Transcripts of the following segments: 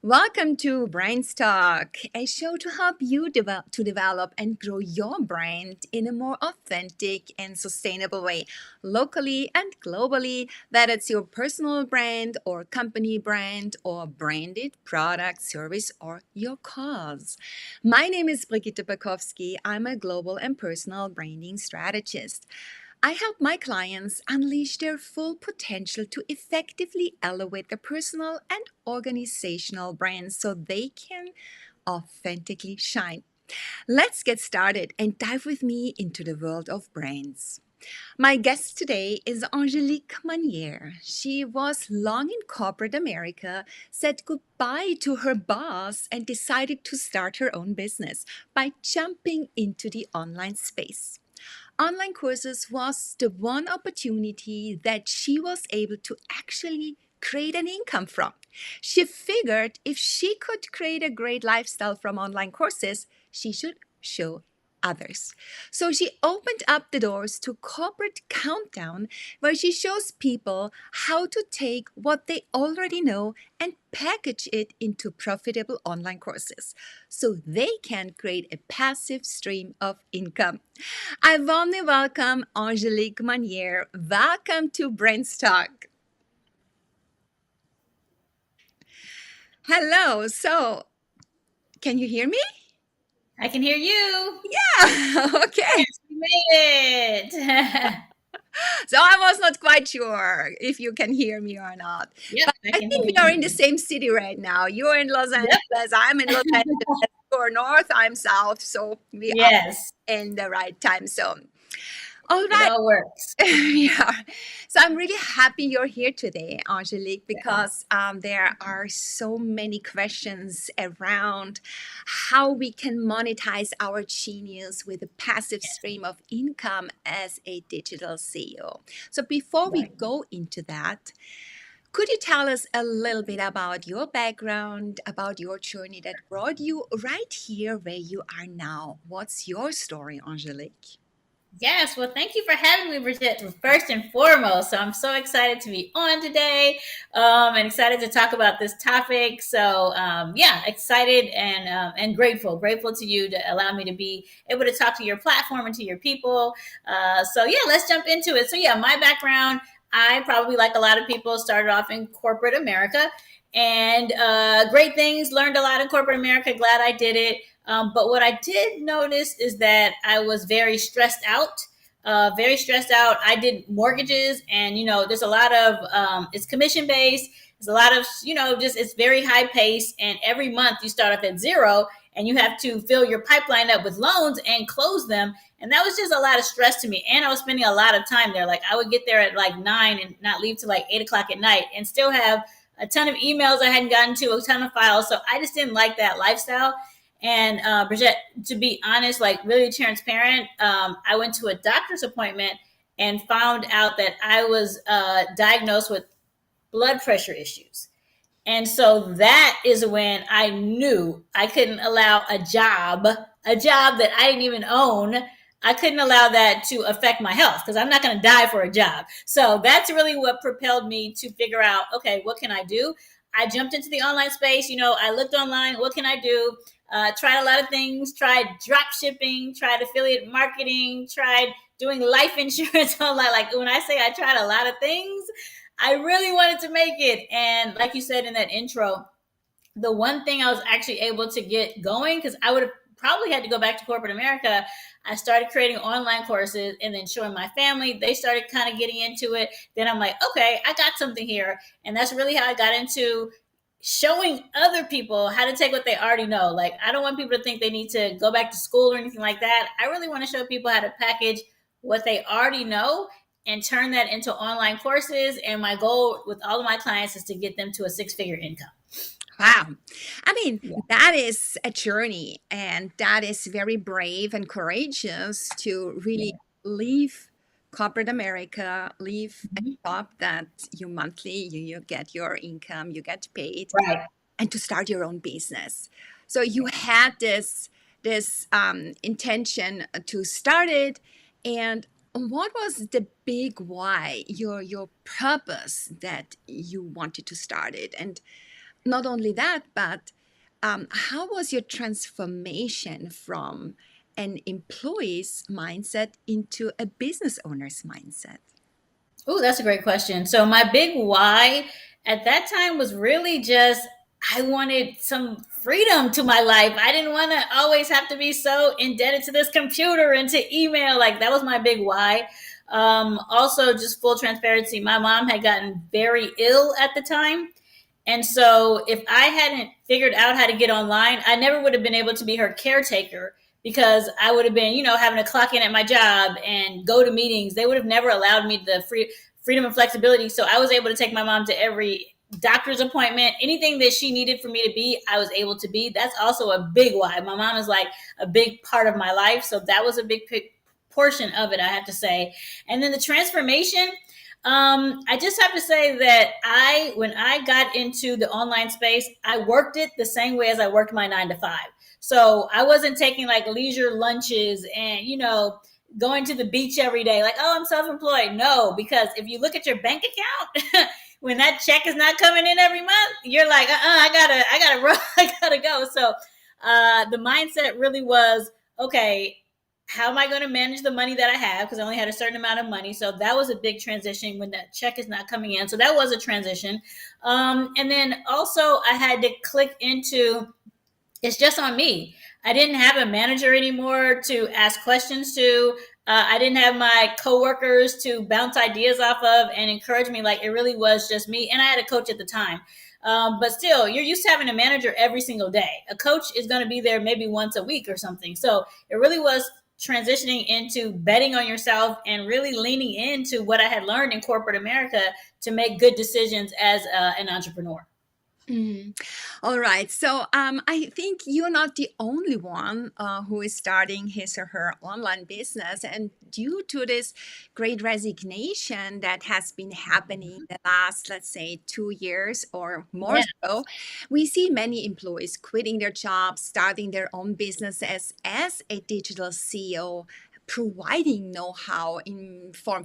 Welcome to BrandsTalk, a show to help you develop and grow your brand in a more authentic and sustainable way, locally and globally, whether it's your personal brand or company brand or branded product, service, or your cause. My name is Brigitte Bakowski. I'm a global and personal branding strategist. I help my clients unleash their full potential to effectively elevate their personal and organizational brands so they can authentically shine. Let's get started and dive with me into the world of brands. My guest today is Angelic Marnier. She was long in corporate America, said goodbye to her boss, and decided to start her own business by jumping into the online space. Online courses was the one opportunity that she was able to actually create an income from. She figured if she could create a great lifestyle from online courses, she should show others. So she opened up the doors to Corporate Countdown, where she shows people how to take what they already know and package it into profitable online courses so they can create a passive stream of income. I warmly welcome Angelique Marnier. Welcome to BrandsTalk. Hello. So, can you hear me? I can hear you. Yeah. Okay. Yes, we made it. So, I was not quite sure if you can hear me or not. Yep, But I I can think hear we are in the you. same city right now. You're in Los Yep. Angeles. I'm in Los Angeles. You're north, I'm south. So, we are Yes, in the right time zone. All it right. all works. Yeah. So I'm really happy you're here today, Angelique, because there are so many questions around how we can monetize our genius with a passive stream of income as a digital CEO. So before we Right. go into that, could you tell us a little bit about your background, about your journey that brought you right here where you are now? What's your story, Angelique? Yes, well, thank you for having me, Bridget, first and foremost. So I'm so excited to be on today and excited to talk about this topic. So, yeah, excited and grateful. Grateful to you to allow me to be able to talk to your platform and to your people. So, yeah, let's jump into it. So, yeah, my background, I probably, like a lot of people, started off in corporate America and great things, learned a lot in corporate America. Glad I did it. But what I did notice is that I was very stressed out. Very stressed out. I did mortgages, and there's a lot of it's commission based. There's a lot of just it's very high pace, and every month you start off at zero, and you have to fill your pipeline up with loans and close them. And that was just a lot of stress to me. And I was spending a lot of time there. Like I would get there at like 9 and not leave till like 8 o'clock at night, and still have a ton of emails I hadn't gotten to, a ton of files. So I just didn't like that lifestyle. And Bridget, to be honest, like really transparent, I went to a doctor's appointment and found out that I was diagnosed with blood pressure issues. And so that is when I knew I couldn't allow a job that I didn't even own. I couldn't allow that to affect my health because I'm not going to die for a job. So that's really what propelled me to figure out, okay, what can I do? I jumped into the online space. I looked online. What can I do? Tried a lot of things. Tried drop shipping. Tried affiliate marketing. Tried doing life insurance online. Like when I say I tried a lot of things, I really wanted to make it. And like you said in that intro, the one thing I was actually able to get going, because I would have probably had to go back to corporate America, I started creating online courses and then showing my family. They started kind of getting into it. Then I'm like, okay, I got something here. And that's really how I got into showing other people how to take what they already know. Like, I don't want people to think they need to go back to school or anything like that. I really want to show people how to package what they already know and turn that into online courses. And my goal with all of my clients is to get them to a six-figure income. Wow. I mean, Yeah. that is a journey, and that is very brave and courageous to really Yeah. leave corporate America, leave a Mhm. job that you monthly, you get your income, you get paid, Right. and to start your own business. So you had this intention to start it, and what was the big why, your purpose that you wanted to start it? And not only that, but how was your transformation from an employee's mindset into a business owner's mindset? Oh, that's a great question. So my big why at that time was really just I wanted some freedom to my life. I didn't want to always have to be so indebted to this computer and to email. Like that was my big why. Also, just full transparency, my mom had gotten very ill at the time. And so if I hadn't figured out how to get online, I never would have been able to be her caretaker because I would have been, having to clock in at my job and go to meetings. They would have never allowed me the freedom and flexibility. So I was able to take my mom to every doctor's appointment, anything that she needed for me to be, I was able to be. That's also a big why. My mom is like a big part of my life. So that was a big portion of it, I have to say. And then the transformation, I just have to say that when I got into the online space, I worked it the same way as I worked my 9 to 5. So I wasn't taking like leisure lunches and, going to the beach every day, like, oh, I'm self employed. No, because if you look at your bank account, when that check is not coming in every month, you're like, I gotta run, I gotta go. So the mindset really was, okay, how am I going to manage the money that I have? Because I only had a certain amount of money. So that was a big transition when that check is not coming in. So that was a transition. And then also I had to click into it's just on me. I didn't have a manager anymore to ask questions to. I didn't have my coworkers to bounce ideas off of and encourage me. Like it really was just me. And I had a coach at the time. But still, you're used to having a manager every single day. A coach is going to be there maybe once a week or something. So it really was transitioning into betting on yourself and really leaning into what I had learned in corporate America to make good decisions as an entrepreneur. Mm. All right. So I think you're not the only one who is starting his or her online business. And due to this great resignation that has been happening the last, let's say, 2 years or more Yeah. so, we see many employees quitting their jobs, starting their own businesses as a digital CEO, providing know-how in form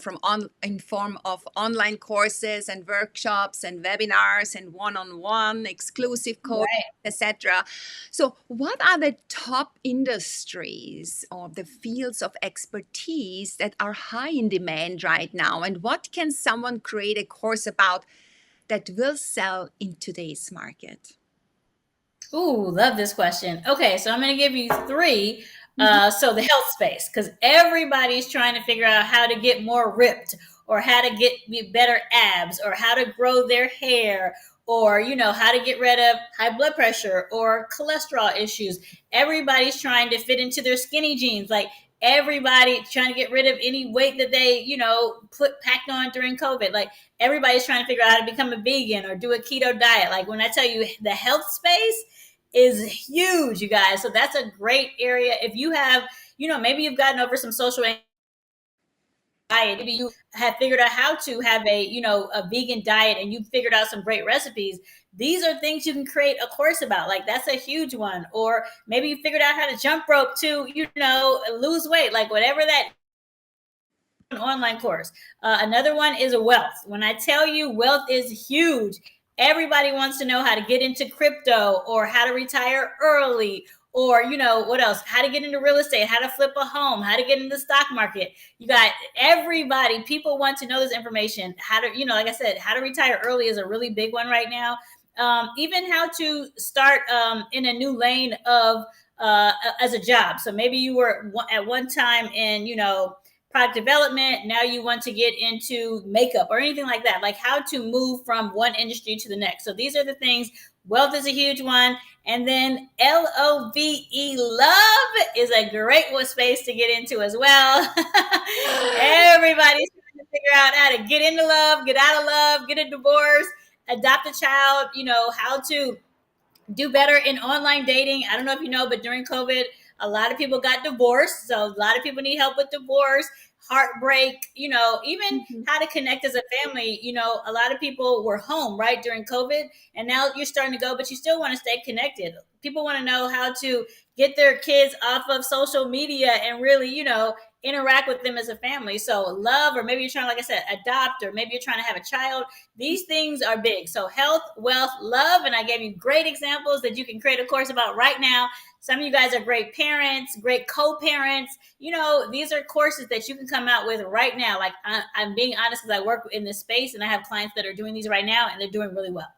of online courses and workshops and webinars and one-on-one exclusive coaching, Right. etc. So what are the top industries or the fields of expertise that are high in demand right now, and what can someone create a course about that will sell in today's market? Ooh, love this question. Okay, so I'm going to give you three. Mhm. So the health space, because everybody's trying to figure out how to get more ripped, or how to get better abs, or how to grow their hair, or how to get rid of high blood pressure or cholesterol issues. Everybody's trying to fit into their skinny jeans. Like everybody trying to get rid of any weight that they put packed on during COVID. Like everybody's trying to figure out how to become a vegan or do a keto diet. Like when I tell you the health space is huge, you guys. So that's a great area. If you have, maybe you've gotten over some social diet, maybe you have figured out how to have a vegan diet and you've figured out some great recipes. These are things you can create a course about. Like that's a huge one. Or maybe you figured out how to jump rope to, lose weight, like whatever that an online course. Another one is wealth. When I tell you wealth is huge, everybody wants to know how to get into crypto or how to retire early or what else, how to get into real estate, how to flip a home, how to get into the stock market. You got everybody, people want to know this information. How to, like I said, how to retire early is a really big one right now. Even how to start in a new lane of as a job. So maybe you were at one time in product development, now you want to get into makeup or anything like that, like how to move from one industry to the next. So these are the things. Wealth is a huge one. And then love is a great space to get into as well. Everybody's trying to figure out how to get into love, get out of love, get a divorce, adopt a child, how to do better in online dating. I don't know if you know, but during COVID, a lot of people got divorced. So a lot of people need help with divorce, heartbreak, even Mhm. how to connect as a family. A lot of people were home, right, during COVID. And now you're starting to go, but you still want to stay connected. People want to know how to get their kids off of social media and really, interact with them as a family. So love, or maybe you're trying, like I said, adopt, or maybe you're trying to have a child. These things are big. So health, wealth, love, and I gave you great examples that you can create a course about right now. Some of you guys are great parents, great co-parents. These are courses that you can come out with right now. Like I'm being honest, because I work in this space and I have clients that are doing these right now, and they're doing really well.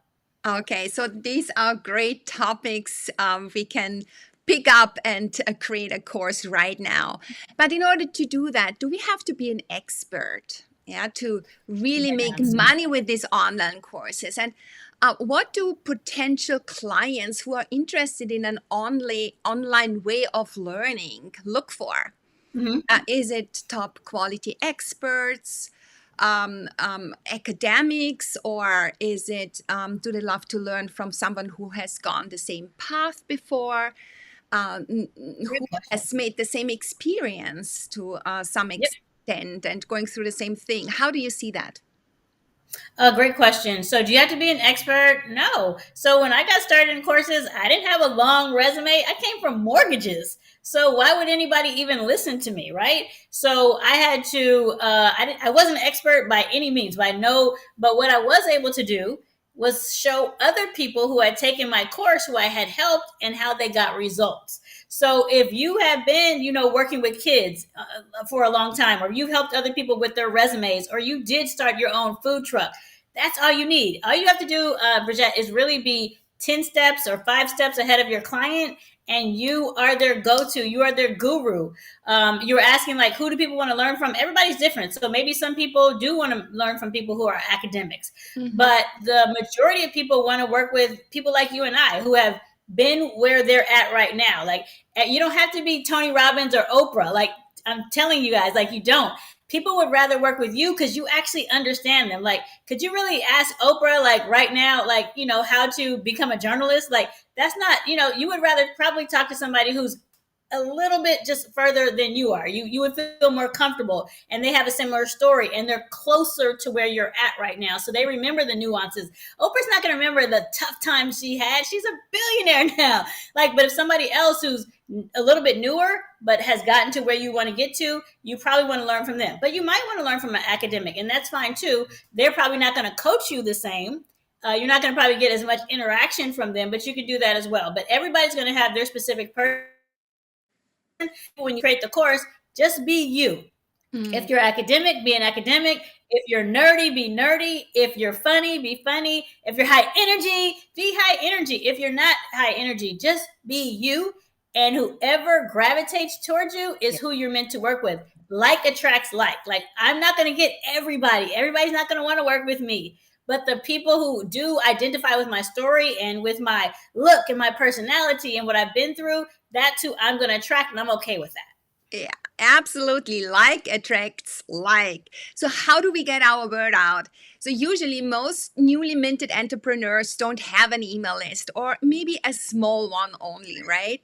Okay, so these are great topics we can pick up and create a course right now. But in order to do that, do we have to be an expert? Yeah, to really make Yes. money with these online courses. And what do potential clients who are interested in an online way of learning look for? Mhm. Is it top quality experts, academics, or is it do they love to learn from someone who has gone the same path before, Great who question. has made the same experience to some Yep. extent and going through the same thing? How do you see that? Great question. So, do you have to be an expert? No. So, when I got started in courses, I didn't have a long resume. I came from mortgages. So, why would anybody even listen to me, right? So, I had to. I wasn't an expert by any means, by no. But what I was able to do was show other people who had taken my course, who I had helped, and how they got results. So, if you have been, working with kids for a long time, or you've helped other people with their resumes, or you did start your own food truck, that's all you need. All you have to do, Bridget, is really be 10 steps or 5 steps ahead of your client, and you are their go-to. You are their guru. You're asking, like, who do people want to learn from? Everybody's different. So maybe some people do want to learn from people who are academics, Mhm. but the majority of people want to work with people like you and I, who have been where they're at right now. Like, you don't have to be Tony Robbins or Oprah. Like, I'm telling you guys, like, you don't. People would rather work with you because you actually understand them. Like, could you really ask Oprah, like, right now, like, how to become a journalist? Like, that's not, you would rather probably talk to somebody who's a little bit just further than you are. You would feel more comfortable, and they have a similar story, and they're closer to where you're at right now, so they remember the nuances. Oprah's not going to remember the tough times she had. She's a billionaire now. Like, but if somebody else who's a little bit newer but has gotten to where you want to get to, you probably want to learn from them. But you might want to learn from an academic, and that's fine too. They're probably not going to coach you the same. You're not going to probably get as much interaction from them, but you can do that as well. But everybody's going to have their specific person. When you create the course, just be you. Mm. If you're academic, be an academic. If you're nerdy, be nerdy. If you're funny, be funny. If you're high energy, be high energy. If you're not high energy, just be you. And whoever gravitates towards you is Yeah. who you're meant to work with. Like attracts like. Like, I'm not going to get everybody. Everybody's not going to want to work with me. But the people who do identify with my story and with my look and my personality and what I've been through, that's who I'm going to attract, and I'm okay with that. Yeah, absolutely. Like attracts like. So, how do we get our word out? So, usually, most newly minted entrepreneurs don't have an email list, or maybe a small one only, right?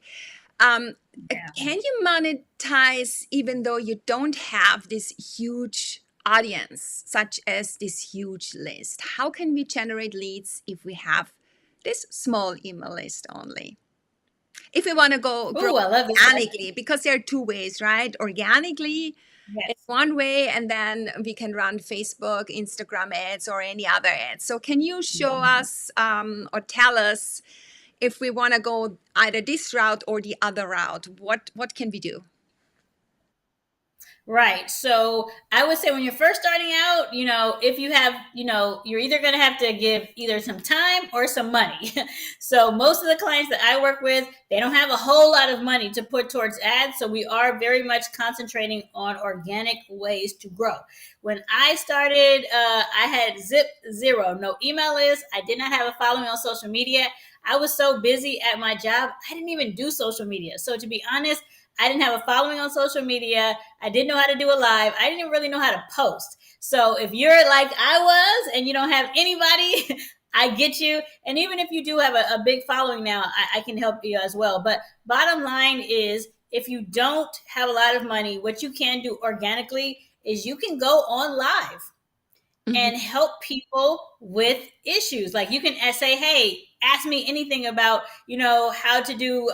Um, Yeah. can you monetize even though you don't have this huge audience, such as this huge list? How can we generate leads if we have this small email list only? If we want to go grow Ooh, I love this question. organically, because there are two ways, right? Organically in Yes. one way, and then we can run Facebook, Instagram ads, or any other ads. So, can you show us or tell us if we want to go either this route or the other route? What can we do? Right. So I would say when you're first starting out, if you have, you're either going to have to give either some time or some money. So most of the clients that I work with, they don't have a whole lot of money to put towards ads. So we are very much concentrating on organic ways to grow. When I started, I had zero, no email list. I did not have a following on social media. I was so busy at my job, I didn't even do social media. So to be honest, I didn't have a following on social media. I didn't know how to do a live. I didn't really know how to post. So if you're like I was and you don't have anybody, I get you. And even if you do have a big following now, I can help you as well. But bottom line is, if you don't have a lot of money, what you can do organically is you can go on live. Mhm. and help people with issues. Like you can say, hey, ask me anything about, how to do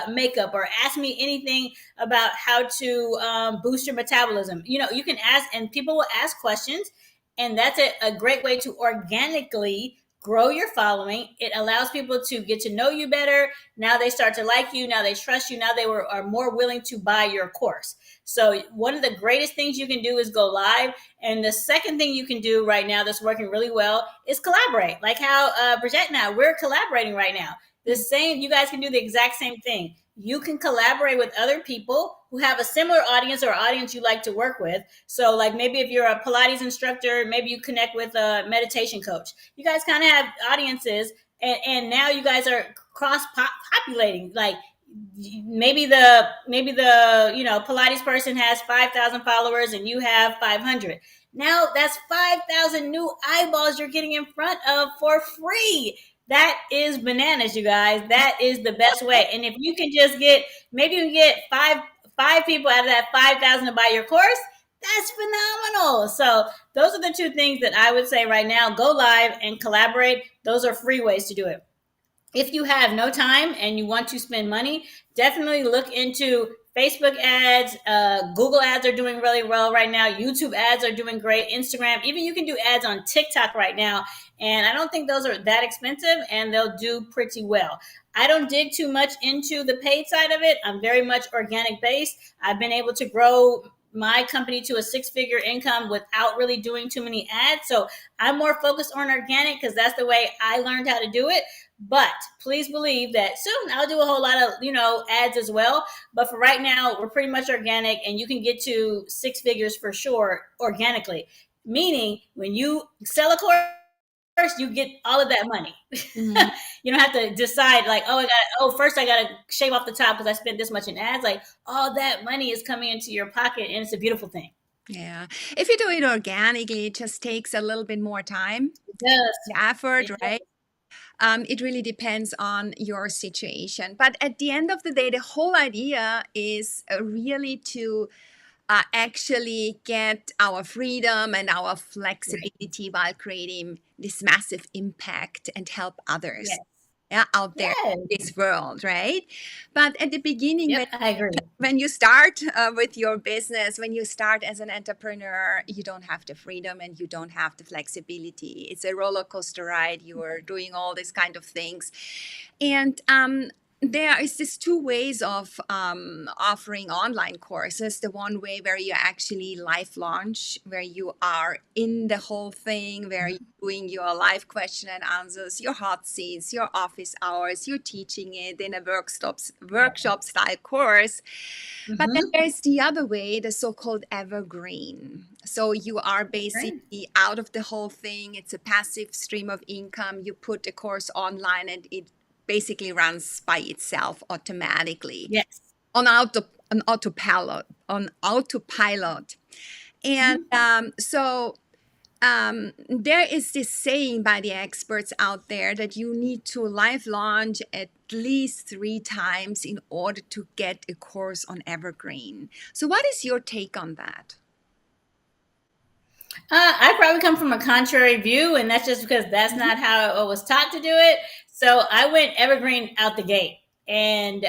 makeup, or ask me anything about how to boost your metabolism. You can ask, and people will ask questions. And that's a great way to organically grow your following. It allows people to get to know you better. Now they start to like you. Now they trust you. Now are more willing to buy your course. So one of the greatest things you can do is go live. And the second thing you can do right now that's working really well is collaborate. Like how Bridget and I, we're collaborating right now. The same, you guys can do the exact same thing. You can collaborate with other people who have a similar audience or audience you like to work with. So, like maybe if you're a Pilates instructor, maybe you connect with a meditation coach. You guys kind of have audiences, and now you guys are cross populating. Like maybe the Pilates person has 5,000 followers and you have 500. Now that's 5,000 new eyeballs you're getting in front of for free. That is bananas, you guys. That is the best way. And if you can just get, maybe you can get five people out of that 5,000 to buy your course, that's phenomenal. So those are the two things that I would say right now. Go live and collaborate. Those are free ways to do it. If you have no time and you want to spend money, definitely look into Facebook ads. Google ads are doing really well right now. YouTube ads are doing great. Instagram, even you can do ads on TikTok right now. And I don't think those are that expensive, and they'll do pretty well. I don't dig too much into the paid side of it. I'm very much organic based. I've been able to grow my company to a six-figure income without really doing too many ads. So I'm more focused on organic because that's the way I learned how to do it. But please believe that soon I'll do a whole lot of, ads as well. But for right now, we're pretty much organic, and you can get to six figures for sure organically. Meaning when you sell a course, you get all of that money. Mhm. You don't have to decide like, first I got to shave off the top because I spent this much in ads. Like all that money is coming into your pocket, and it's a beautiful thing. Yeah. If you do it organically, it just takes a little bit more time, It does. the effort, It right? does. It really depends on your situation. But at the end of the day, the whole idea is really to actually get our freedom and our Right. flexibility while creating this massive impact and help others, Yes. yeah, out there Yes. in this world, right? But at the beginning, Yep. I agree. when you start with your business, when you start as an entrepreneur, you don't have the freedom and you don't have the flexibility. It's a roller coaster ride. You are doing all these kind of things. And there is this two ways of offering online courses. The one way where you actually live launch, where you are in the whole thing, where you're doing your live question and answers, your hot seats, your office hours, you're teaching it in a workshop style course. But then Mm-hmm. there's the other way, the so-called evergreen. So you are Right. basically out of the whole thing. It's a passive stream of income. You put the course online and it basically runs by itself automatically Yes. on autopilot. And Mhm. there is this saying by the experts out there that you need to live launch at least 3 times in order to get a course on Evergreen. So, what is your take on that? I probably come from a contrary view, and that's just because that's Mhm. not how I was taught to do it. So I went evergreen out the gate, and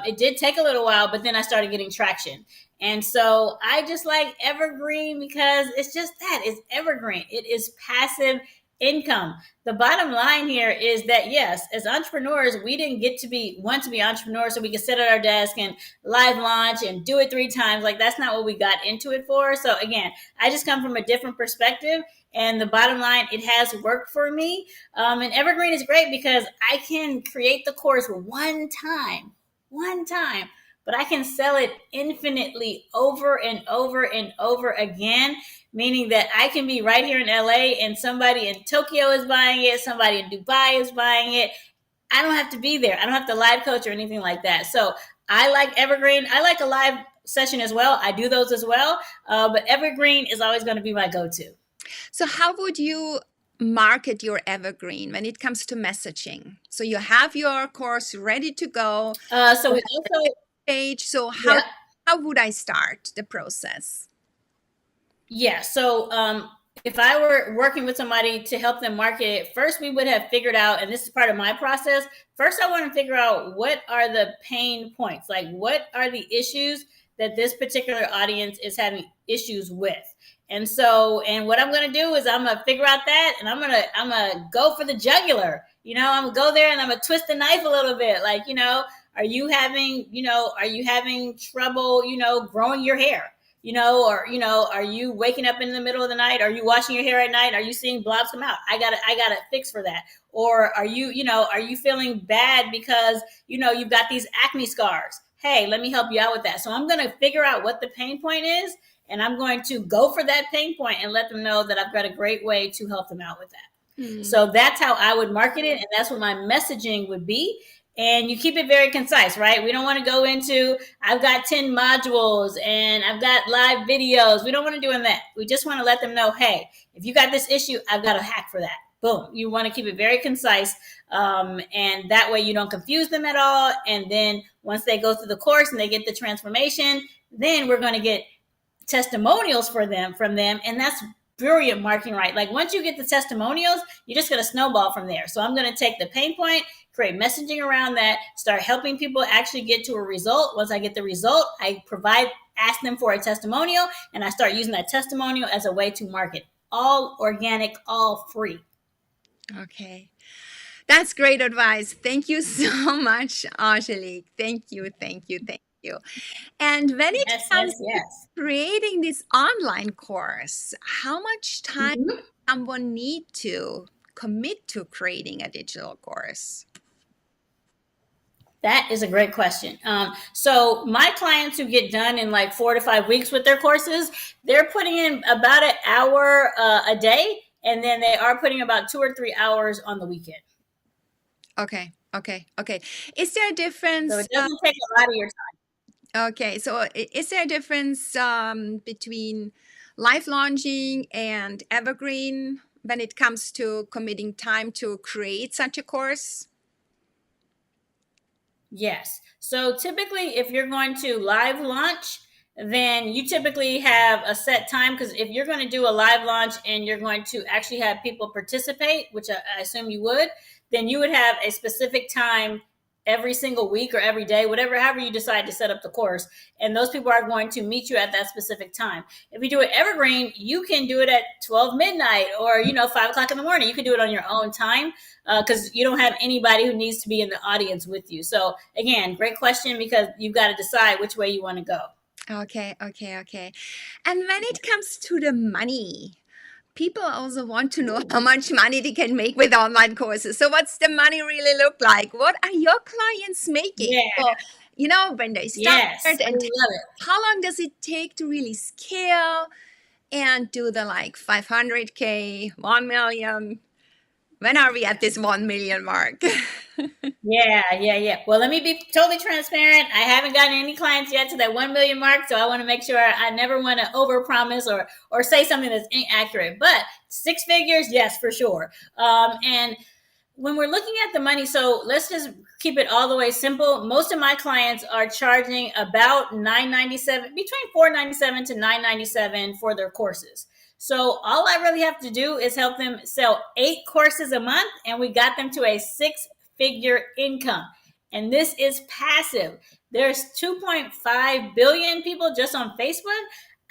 it did take a little while, but then I started getting traction. And so I just like evergreen because it's just that it's evergreen. It is passive income. The bottom line here is that yes, as entrepreneurs, we didn't get to want to be entrepreneurs so we could sit at our desk and live launch and do it 3 times. Like that's not what we got into it for. So again, I just come from a different perspective. And the bottom line, it has worked for me. And Evergreen is great because I can create the course one time, but I can sell it infinitely over and over and over again. Meaning that I can be right here in LA and somebody in Tokyo is buying it, somebody in Dubai is buying it. I don't have to be there. I don't have to live coach or anything like that. So I like Evergreen. I like a live session as well. I do those as well. But Evergreen is always going to be my go-to. So, how would you market your Evergreen when it comes to messaging? So, you have your course ready to go, So you we have also, a page. So, yeah, how would I start the process? yeah. So if I were working with somebody to help them market it, first we would have figured out, and this is part of my process. First, I want to figure out what are the pain points, like what are the issues that this particular audience is having issues with. And so, and what I'm going to do is I'm going to figure out that, and I'm gonna go for the jugular. I'm gonna go there and I'm gonna twist the knife a little bit. Like, are you having trouble, growing your hair? Or are you waking up in the middle of the night? Are you washing your hair at night? Are you seeing blobs come out? I got to fix for that. Or are you feeling bad because you've got these acne scars? Hey, let me help you out with that. So I'm going to figure out what the pain point is, and I'm going to go for that pain point and let them know that I've got a great way to help them out with that. Mm. So that's how I would market it, and that's what my messaging would be. And you keep it very concise, right? We don't want to go into, I've got 10 modules and I've got live videos. We don't want to do that. We just want to let them know, hey, if you got this issue, I've got a hack for that. Boom. You want to keep it very concise. And that way you don't confuse them at all. And then once they go through the course and they get the transformation, then we're going to get testimonials from them, and that's brilliant marketing, right? Like once you get the testimonials, you're just going to snowball from there. So I'm going to take the pain point, create messaging around that, start helping people actually get to a result. Once I get the result, I ask them for a testimonial, and I start using that testimonial as a way to market. All organic, all free. Okay. That's great advice. Thank you so much, Angelique. Thank you, thank you, thank you. And when it Yes, comes yes, to yes. creating this online course, how much time Mhm. someone need to commit to creating a digital course? That is a great question. So my clients who get done in like 4 to 5 weeks with their courses, they're putting in about an hour a day, and then they are putting about 2 or 3 hours on the weekend. Okay, okay, okay. Is there a So difference? it doesn't take a lot of your time. Okay, so is there a difference between live launching and Evergreen when it comes to committing time to create such a course? Yes. So typically, if you're going to live launch, then you typically have a set time, because if you're going to do a live launch and you're going to actually have people participate, which I assume you would, then you would have a specific time every single week or every day, however you decide to set up the course. And those people are going to meet you at that specific time. If you do it evergreen, you can do it at 12 midnight or, 5 o'clock in the morning. You can do it on your own time, because you don't have anybody who needs to be in the audience with you. So again, great question, because you've got to decide which way you want to go. Okay, okay, okay. And when it comes to the money, people also want to know how much money they can make with online courses. So, what's the money really look like? What are your clients making? Yeah. So, when they start, Yes. I and love it. how long does it take to really scale and do the like 500K, 1 million? When are we at this 1 million mark? Yeah, yeah, yeah. Well, let me be totally transparent. I haven't gotten any clients yet to that 1 million mark, so I want to make sure I never want to overpromise or say something that's inaccurate. But 6 figures, yes, for sure. And when we're looking at the money, so let's just keep it all the way simple. Most of my clients are charging about 997, between 497 to 997 for their courses. So all I really have to do is help them sell 8 courses a month, and we got them to a 6 figure income. And this is passive. There's 2.5 billion people just on Facebook.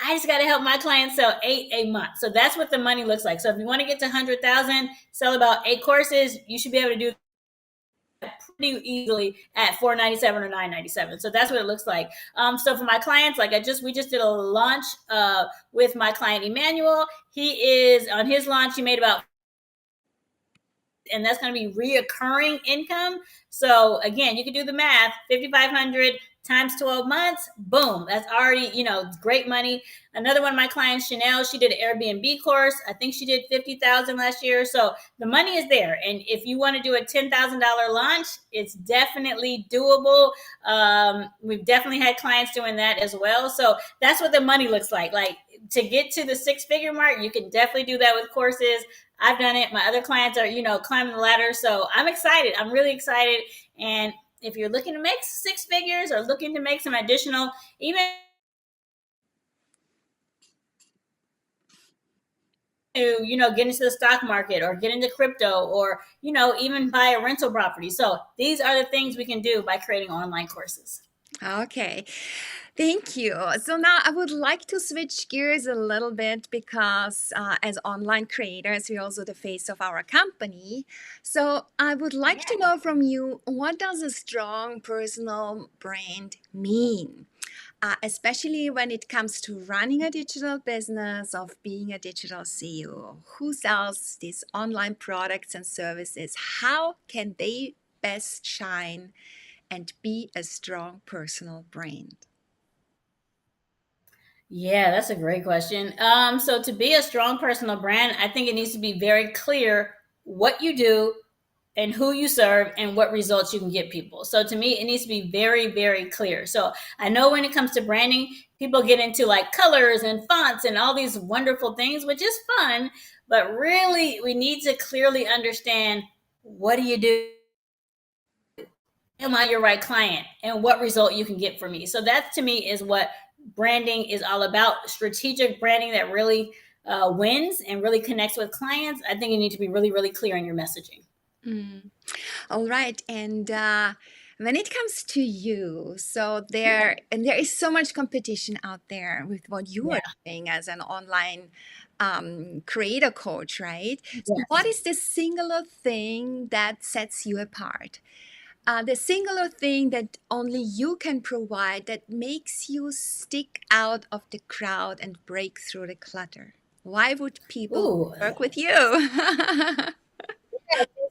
I just got to help my clients sell 8 a month. So that's what the money looks like. So if you want to get to 100,000, sell about 8 courses, you should be able to do pretty easily at 497 or 997. So that's what it looks like. So for my clients, like we just did a launch with my client Emmanuel. He is on his launch. He made about, and that's going to be reoccurring income. So again, you can do the math. 5,500 times 12 months, boom, that's already, great money. Another one of my clients, Chanel, she did an Airbnb course. I think she did 50,000 last year. So the money is there. And if you want to do a $10,000 launch, it's definitely doable. We've definitely had clients doing that as well. So that's what the money looks like. Like, to get to the 6 figure mark, you can definitely do that with courses. I've done it. My other clients are, climbing the ladder. So I'm excited. I'm really excited. And if you're looking to make 6 figures or looking to make some additional, even to, get into the stock market or get into crypto or, even buy a rental property. So these are the things we can do by creating online courses. Okay, thank you. So now I would like to switch gears a little bit because as online creators, we're also the face of our company. So I would like to know from you, what does a strong personal brand mean? Especially when it comes to running a digital business, of being a digital CEO. Who sells these online products and services? How can they best shine and be a strong personal brand? Yeah, that's a great question. So to be a strong personal brand, I think it needs to be very clear what you do and who you serve and what results you can get people. So to me, it needs to be very, very clear. So I know when it comes to branding, people get into like colors and fonts and all these wonderful things, which is fun, but really we need to clearly understand, what do you do? Am I your right client? And what result you can get from me? So that to me is what branding is all about. Strategic branding that really wins and really connects with clients. I think you need to be really, really clear in your messaging. Mm. All right, and when it comes to you, so there is so much competition out there with what you Yeah. are doing as an online creator coach, right? So what Yes. is the singular thing that sets you apart? The singular thing that only you can provide that makes you stick out of the crowd and break through the clutter. Why would people Ooh. work with you?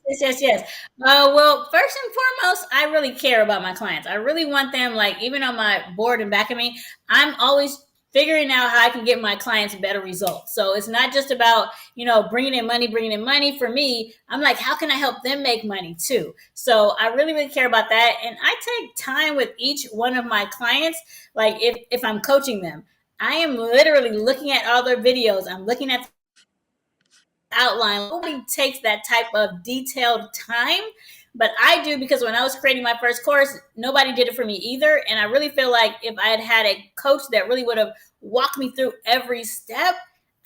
Yes, yes, yes. Well, first and foremost, I really care about my clients. I really want them, like, even on my board and back of me, I'm always figuring out how I can get my clients better results. So it's not just about, bringing in money for me. I'm like, how can I help them make money too? So I really, really care about that. And I take time with each one of my clients. Like if I'm coaching them, I am literally looking at all their videos. I'm looking at outline. Nobody takes that type of detailed time, but I do, because when I was creating my first course, nobody did it for me either. And I really feel like if I had had a coach that really would have walked me through every step,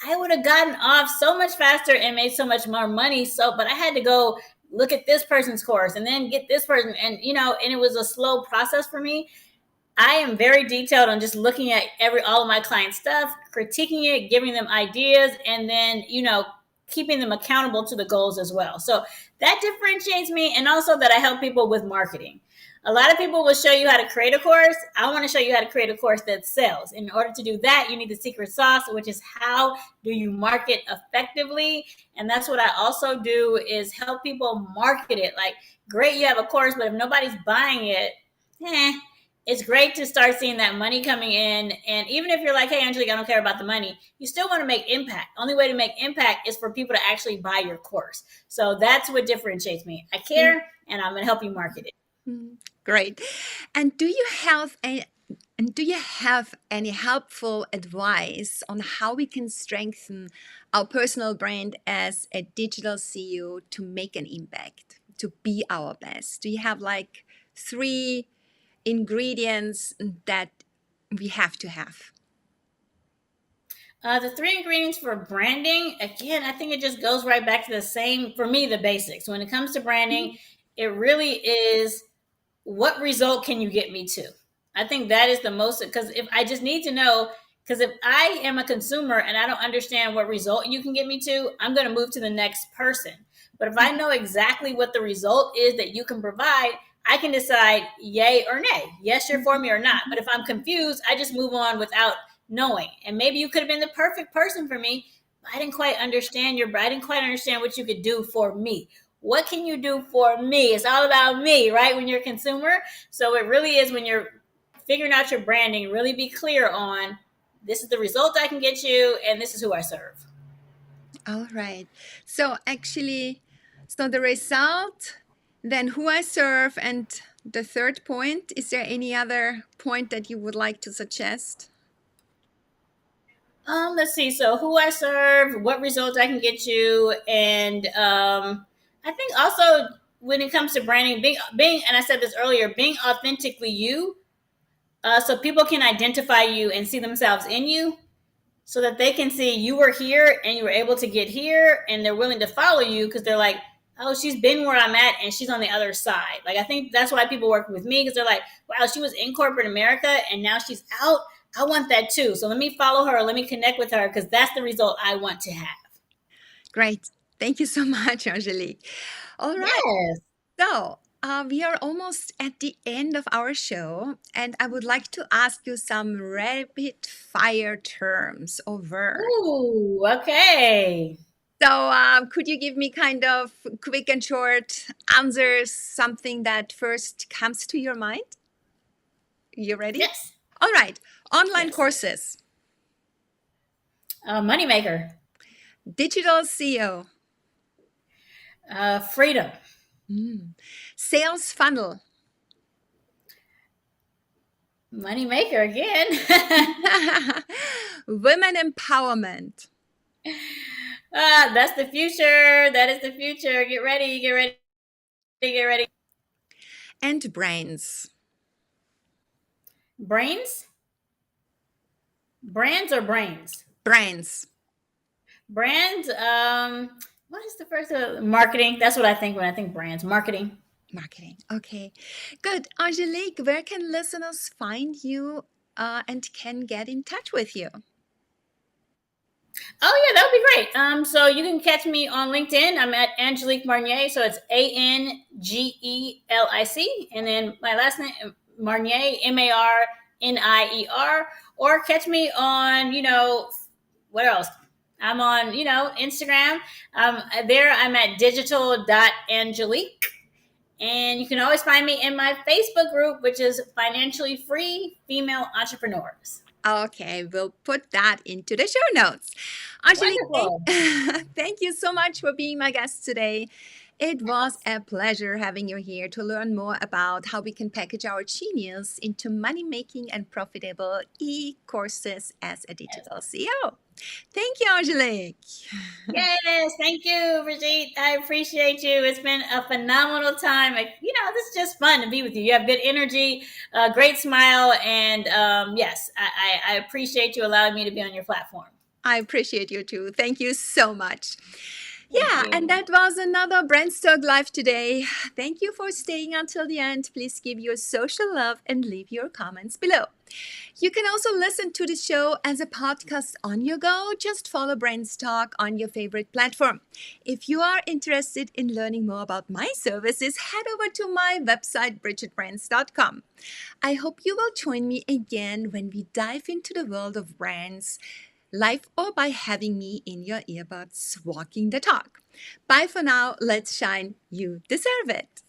I would have gotten off so much faster and made so much more money. So, but I had to go look at this person's course and then get this person, and and it was a slow process for me. I am very detailed on just looking at all of my clients' stuff, critiquing it, giving them ideas, and then keeping them accountable to the goals as well. So that differentiates me, and also that I help people with marketing. A lot of people will show you how to create a course. I want to show you how to create a course that sells. In order to do that, you need the secret sauce, which is how do you market effectively. And that's what I also do, is help people market it. Like, great, you have a course, but if nobody's buying it, eh, it's great to start seeing that money coming in. And even if you're like, hey, Angelique, I don't care about the money, you still want to make impact. Only way to make impact is for people to actually buy your course. So that's what differentiates me. I care, and I'm going to help you market it. Mhm. Great. And do you have any helpful advice on how we can strengthen our personal brand as a digital CEO to make an impact, to be our best? Do you have like three ingredients that we have to have? The three ingredients for branding, again, I think it just goes right back to the same, for me, the basics. When it comes to branding, it really is, what result can you get me to? I think that is the most, because if I just need to know, because if I am a consumer and I don't understand what result you can get me to, I'm going to move to the next person. But if I know exactly what the result is that you can provide, I can decide yay or nay, yes, you're for me or not. But if I'm confused, I just move on without knowing. And maybe you could have been the perfect person for me. I didn't quite understand I didn't quite understand what you could do for me. What can you do for me? It's all about me, right? When you're a consumer. So it really is, when you're figuring out your branding, really be clear on, this is the result I can get you, and this is who I serve. All right. So actually, so the result, then who I serve, and the third point, is there any other point that you would like to suggest? Let's see. So who I serve, what results I can get you, and I think also when it comes to branding, being, and I said this earlier, being authentically you, so people can identify you and see themselves in you. so that they can see you were here and you were able to get here, and they're willing to follow you because they're like, oh, she's been where I'm at and she's on the other side. Like, I think that's why people work with me, because they're like, wow, she was in corporate America and now she's out. I want that too. So let me follow her. Let me connect with her because that's the result I want to have. Great. Thank you so much, Angelique. All right. Yes. So, we are almost at the end of our show, and I would like to ask you some rapid fire terms or words. Ooh, okay. So, could you give me kind of quick and short answers, something that first comes to your mind? You ready? Yes. All right. Online Yes. courses, Moneymaker. digital SEO, Freedom. sales funnel, Moneymaker again. women empowerment, That's the future. That is the future. Get ready. Get ready. Get ready. and brains. Brains? Brands or brains? Brains. Brands. What is the first marketing? That's what I think when I think brands. Marketing. Marketing. Okay. Good. Angelique, where can listeners find you and can get in touch with you? Oh yeah, that would be great. So you can catch me on LinkedIn. I'm at Angelique Marnier. So it's Angelic, and then my last name Marnier, Marnier. Or catch me on, what else? I'm on, Instagram. There I'm at digital.angelique. And you can always find me in my Facebook group, which is Financially Free Female Entrepreneurs. Okay, we'll put that into the show notes. Angelique, Wonderful. thank you so much for being my guest today. It was a pleasure having you here to learn more about how we can package our genius into money making and profitable e courses as a digital CEO. Thank you, Angelique. Yes, thank you, Brigitte. I appreciate you. It's been a phenomenal time. This is just fun to be with you. You have good energy, great smile, and yes, I appreciate you allowing me to be on your platform. I appreciate you too. Thank you so much. Thank Yeah, and you. that was another BrandsTalk Live today. Thank you for staying until the end. Please give your social love and leave your comments below. You can also listen to the show as a podcast on your go. Just follow BrandsTalk on your favorite platform. If you are interested in learning more about my services, head over to my website, bridgetbrands.com. I hope you will join me again when we dive into the world of brands, live or by having me in your earbuds walking the talk. Bye for now. Let's shine. You deserve it.